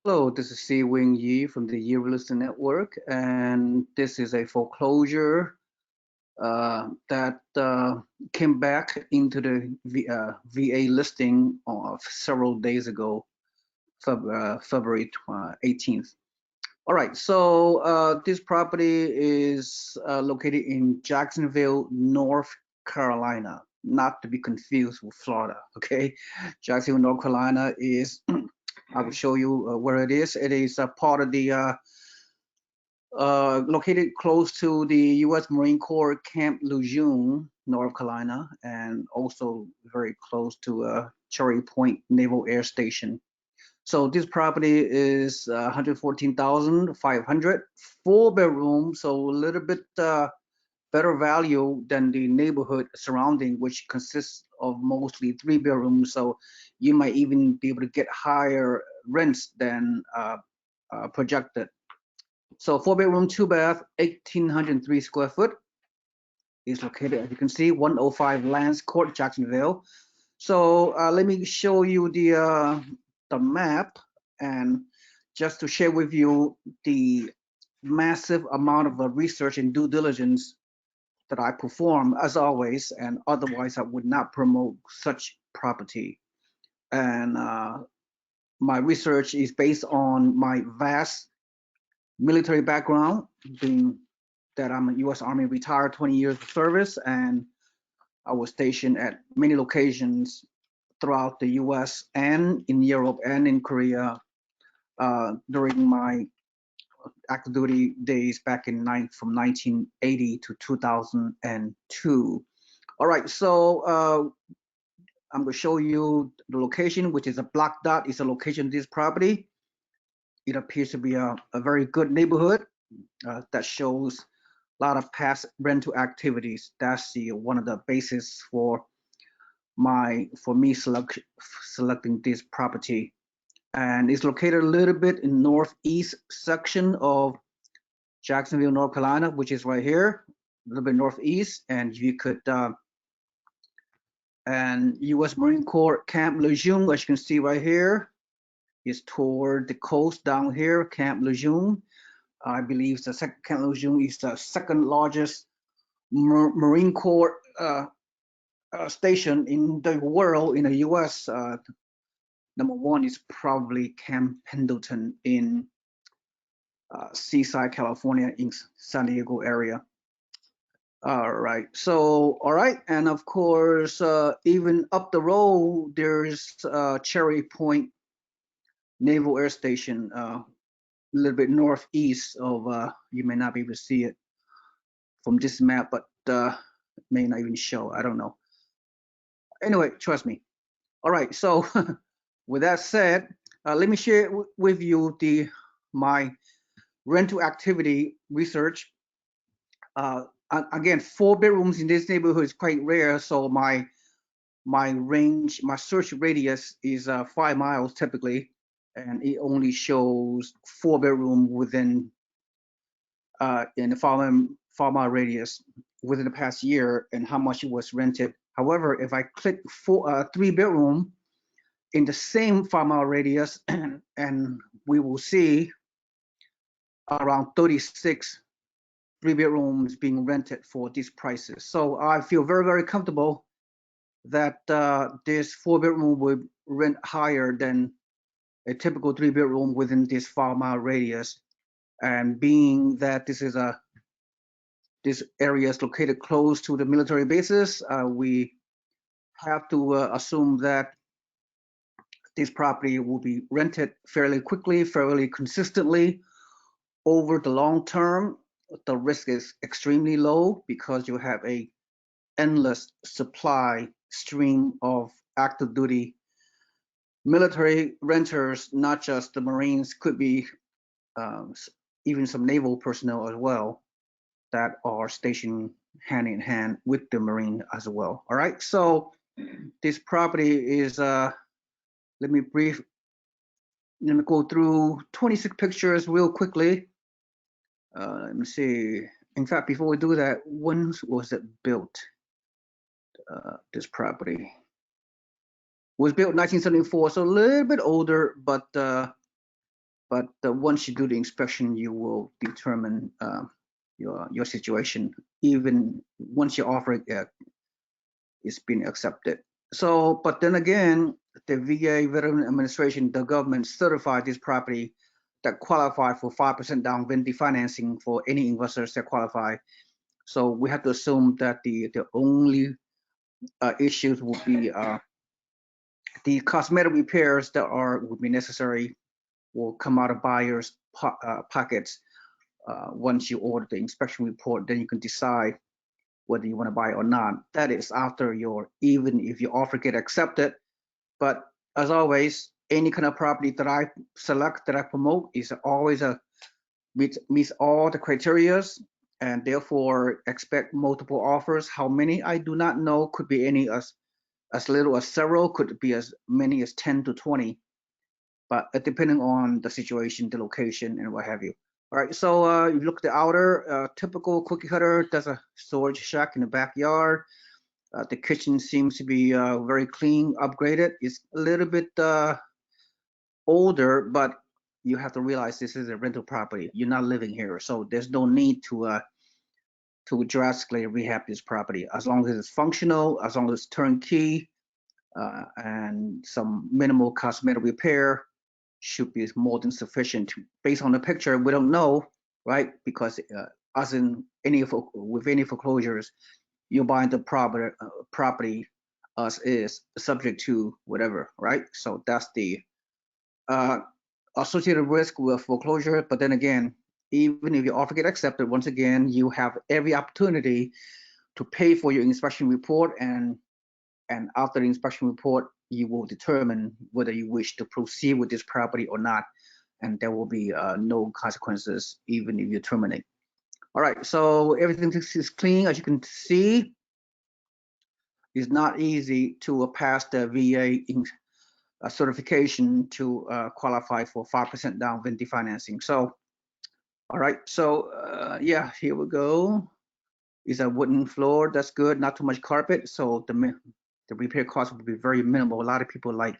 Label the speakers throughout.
Speaker 1: Hello, this is Seewing Yee from the Yee Real Estate Network, and this is a foreclosure that came back into the VA listing several days ago, February 18th. All right, so this property is located in Jacksonville, North Carolina, not to be confused with Florida, okay? Jacksonville, North Carolina is I will show you where it is. It is a part of the located close to the U.S. Marine Corps Camp Lejeune, North Carolina, and also very close to Cherry Point Naval Air Station. So this property is 114,500, four bedroom, so a little bit better value than the neighborhood surrounding, which consists of mostly three bedrooms. So you might even be able to get higher rents than projected. So four bedroom, two bath, 1,803 square foot is located, as you can see, 105 Lance Court, Jacksonville. So let me show you the map, and just to share with you the massive amount of research and due diligence that I perform, as always, and otherwise I would not promote such property. And my research is based on my vast military background, being that I'm a U.S. Army retired, 20 years of service, and I was stationed at many locations throughout the U.S. and in Europe and in Korea during my active duty days back from 1980 to 2002. All right, so I'm going to show you the location, which is a black dot is the location of this property. It appears to be a very good neighborhood that shows a lot of past rental activities. That's the one of the basis for me selecting this property. And it's located a little bit in northeast section of Jacksonville, North Carolina, which is right here, a little bit northeast. And you could and U.S. Marine Corps Camp Lejeune, as you can see right here, is toward the coast down here, Camp Lejeune. I believe Camp Lejeune is the second largest Marine Corps station in the world in the U.S. Number one is probably Camp Pendleton in Seaside, California, in San Diego area. All right. So, all right. And of course, even up the road, there's Cherry Point Naval Air Station, a little bit northeast of, you may not be able to see it from this map, but it may not even show. I don't know. Anyway, trust me. All right. So, with that said, let me share with you my rental activity research. Again, four bedrooms in this neighborhood is quite rare, so my search radius is 5 miles typically, and it only shows four bedroom within in the 5 mile radius within the past year and how much it was rented. However, if I click three bedroom in the same 5 mile radius, and we will see around 36 three bedrooms being rented for these prices. So I feel very, very comfortable that this four bedroom would rent higher than a typical three bedroom within this 5 mile radius. And being that this area is located close to the military bases, we have to assume that this property will be rented fairly quickly, fairly consistently over the long term. The risk is extremely low because you have a endless supply stream of active duty military renters, not just the Marines, could be um, even some naval personnel as well that are stationed hand in hand with the Marine as well. All right, so this property is, let me go through 26 pictures real quickly. Let me see. In fact, before we do that, when was it built? This property was built 1974, so a little bit older, but but once you do the inspection, you will determine your situation, even once your offer is being accepted. So, but then again, the VA Veteran Administration, the government certified this property that qualify for 5% down vendee financing for any investors that qualify. So we have to assume that the only issues will be the cosmetic repairs that would be necessary will come out of buyers' pockets once you order the inspection report. Then you can decide whether you want to buy or not. That is after even if your offer get accepted. But as always, any kind of property that I select, that I promote, is always meets all the criterias, and therefore expect multiple offers. How many I do not know. Could be any as little as several, could be as many as 10 to 20, but depending on the situation, the location, and what have you. All right, so you look at the outer, typical cookie cutter. There's a storage shack in the backyard. The kitchen seems to be very clean, upgraded. It's a little bit older, but you have to realize this is a rental property. You're not living here, so there's no need to drastically rehab this property. As long as it's functional, as long as it's turnkey, and some minimal cosmetic repair should be more than sufficient. Based on the picture, we don't know, right? Because as in with any foreclosures, you're buying the property as is, subject to whatever, right? So that's the associated risk with foreclosure. But then again, even if your offer get accepted, once again, you have every opportunity to pay for your inspection report, and after the inspection report, you will determine whether you wish to proceed with this property or not, and there will be no consequences even if you terminate. All right, so everything is clean. As you can see, it's not easy to pass the VA certification to qualify for 5% down vendee financing. So, all right, so yeah, here we go. It's a wooden floor. That's good. Not too much carpet, so the repair cost will be very minimal. A lot of people like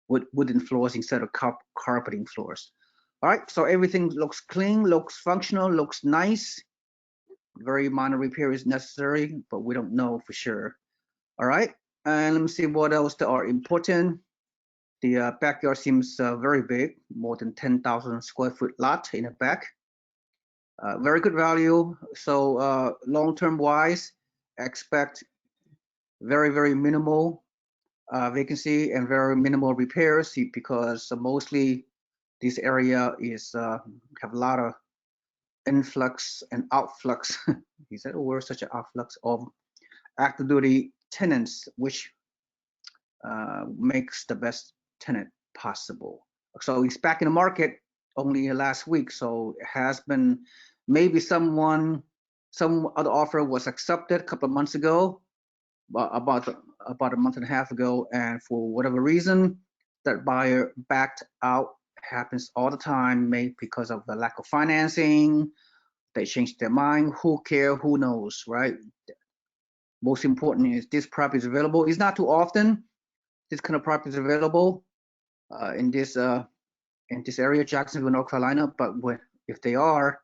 Speaker 1: wooden floors instead of carpeting floors. All right, so everything looks clean, looks functional, looks nice. Very minor repair is necessary, but we don't know for sure. All right, and let me see what else that are important. The backyard seems very big, more than 10,000 square foot lot in the back. Very good value. So long-term wise, expect very minimal vacancy and very minimal repairs, because mostly this area is have a lot of influx and outflux. Is that a word? Such an outflux of active duty tenants, which makes the best tenant possible. So he's back in the market only last week, so it has been maybe some other offer was accepted a couple of months ago, about a month and a half ago, and for whatever reason, that buyer backed out. Happens all the time, maybe because of the lack of financing. They changed their mind. Who cares? Who knows, right? Most important is this property is available. It's not too often this kind of property is available in this area, Jacksonville, North Carolina. But if they are,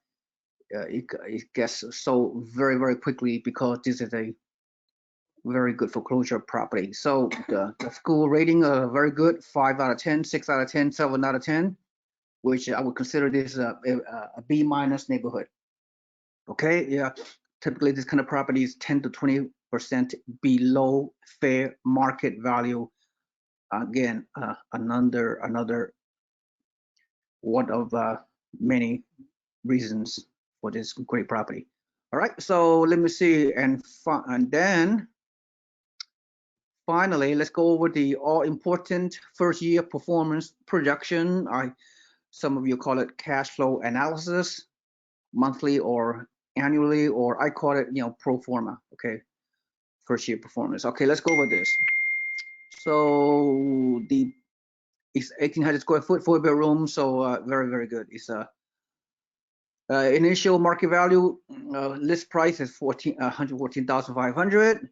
Speaker 1: it gets sold very quickly, because this is a very good foreclosure property. So the school rating very good, 5 out of 10, 6 out of 10, 7 out of 10, which I would consider this a B- neighborhood. Okay, yeah. Typically, this kind of property is 10 to 20% below fair market value. Again, another one of many reasons for this great property. All right, so let me see, and then finally, let's go over the all-important first-year performance projection. Some of you call it cash flow analysis, monthly or annually, or I call it, pro forma. Okay, first-year performance. Okay, let's go over this. So it's 1,800 square foot, 4-bedroom, so very good. It's a initial market value, list price is 114,500.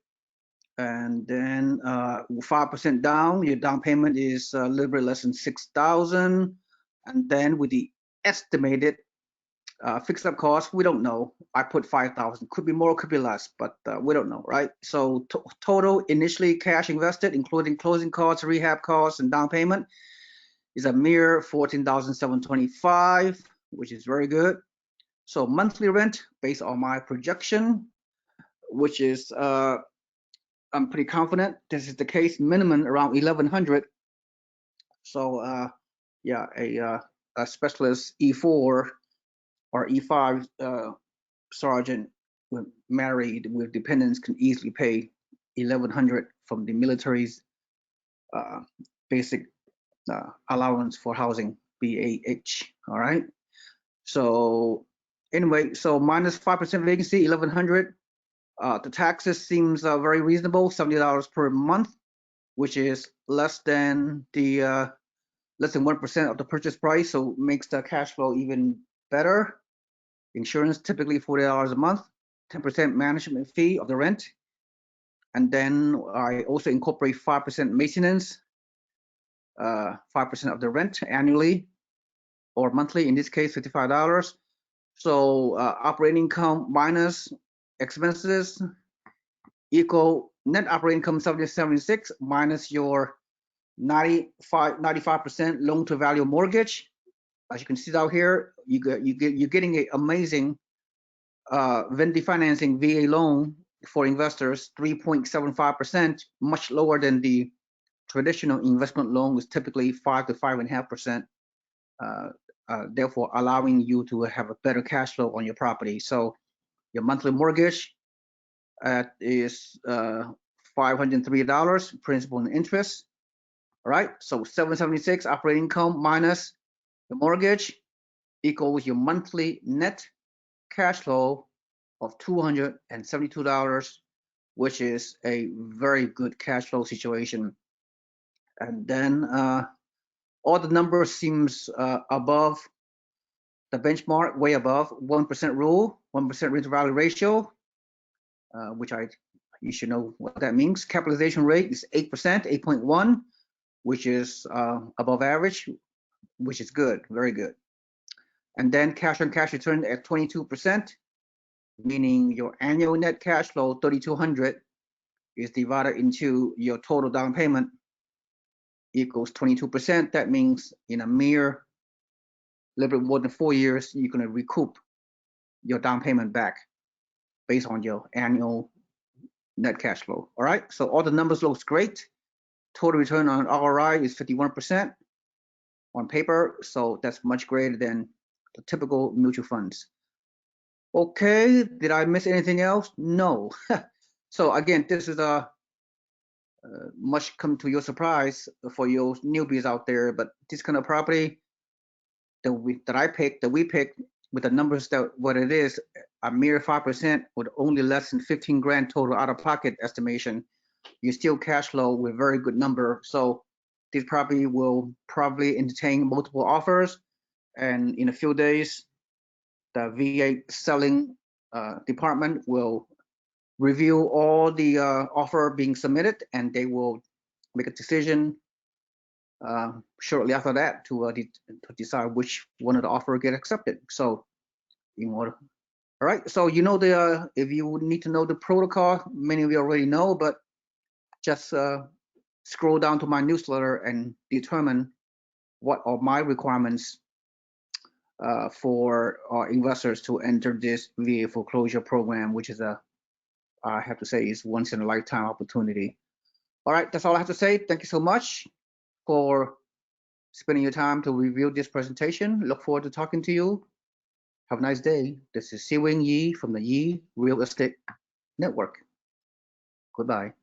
Speaker 1: And then 5% down, your down payment is a little bit less than 6,000. And then with the estimated fixed up cost, we don't know. I put 5,000. Could be more, could be less, but we don't know, right? So total initially cash invested, including closing costs, rehab costs, and down payment, is a mere 14,725, which is very good. So monthly rent, based on my projection, which is I'm pretty confident this is the case, minimum around 1,100. So yeah, a specialist E4 or E5 sergeant married with dependents can easily pay 1,100 from the military's basic allowance for housing, BAH. All right. So anyway, so minus 5% vacancy, 1,100. The taxes seems very reasonable, $70 per month, which is less than 1% of the purchase price, so makes the cash flow even better. Insurance typically $40 a month, 10% management fee of the rent, and then I also incorporate 5% maintenance, 5% of the rent annually or monthly. In this case, $55. So operating income minus expenses equal net operating income 76 minus your 95% loan to value mortgage. As you can see down here, you're getting an amazing Vendee Financing VA loan for investors, 3.75%, much lower than the traditional investment loan, is typically 5 to 5.5%. Therefore, allowing you to have a better cash flow on your property. So your monthly mortgage is $503, principal and interest. All right, so 776 operating income minus the mortgage equals your monthly net cash flow of $272, which is a very good cash flow situation. And then all the numbers seems above the benchmark, way above 1% rule, 1% rent to value ratio, which you should know what that means. Capitalization rate is 8%, 8.1, which is above average, which is good, very good. And then cash on cash return at 22%, meaning your annual net cash flow, 3,200, is divided into your total down payment equals 22%. That means in a mere little bit more than 4 years, you're going to recoup your down payment back based on your annual net cash flow. All right, so all the numbers looks great. Total return on ROI is 51% on paper, so that's much greater than the typical mutual funds. Okay, did I miss anything else? No. So again, this is a much come to your surprise for your newbies out there, but this kind of property that we picked with the numbers that what it is, a mere 5% with only less than 15 grand total out of pocket estimation, you still cash flow with very good number. So this property will probably entertain multiple offers, and in a few days, the VA selling department will review all the offer being submitted, and they will make a decision shortly after that to decide which one of the offer get accepted. So, all right. So you know if you need to know the protocol, many of you already know, but just scroll down to my newsletter and determine what are my requirements for our investors to enter this VA foreclosure program, which is I have to say, is once in a lifetime opportunity. All right, that's all I have to say. Thank you so much for spending your time to review this presentation. Look forward to talking to you. Have a nice day. This is Seewing Yee from the Yee Real Estate Network. Goodbye.